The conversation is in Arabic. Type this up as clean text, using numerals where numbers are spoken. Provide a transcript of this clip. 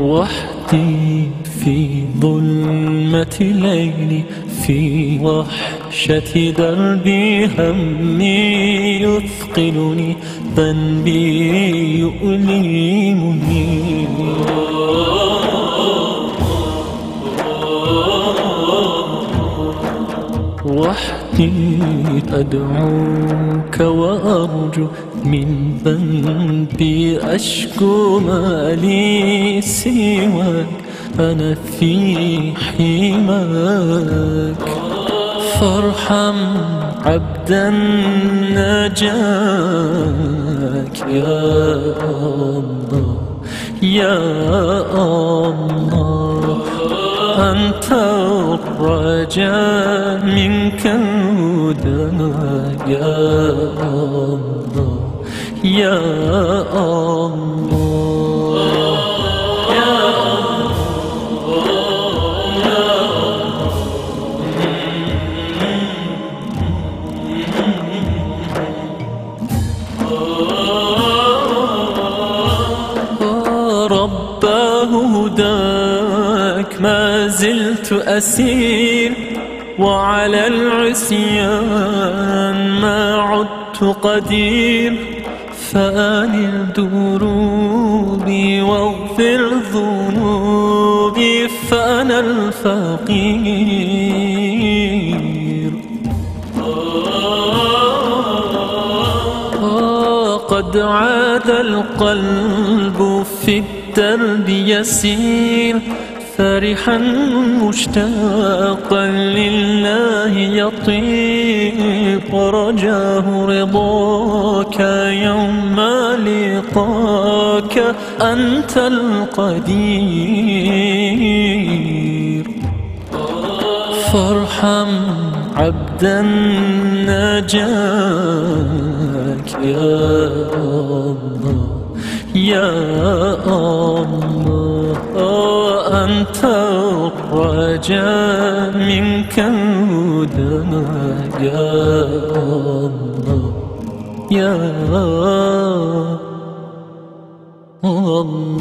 وحدي في ظلمة ليلي، في وحشة دربي، همي يثقلني، ذنبي يؤلمني. وحدي أدعوك وأرجو، من ذنبي أشكو، ما لي سواك، أنا في حماك. فارحم عبدا ناجاك يا الله يا الله، أنت الرجاء، منك الهدى يا الله يا الله يا الله. رباه هداك ما زلت أسير، وعلى العصيان ما عدت قدير. فآنل دروبي واغفر ذنوبي، فأنا الفقير. قد عاد القلب في الدرب يسير، فرحا مشتاقا لله يطير، ورجاه رضاك يوم لقاك، أنت القدير. فارحم عبدا ناجاك يا الله يا الله، أنت الرجاء، منك الهدى يا الله يا الله.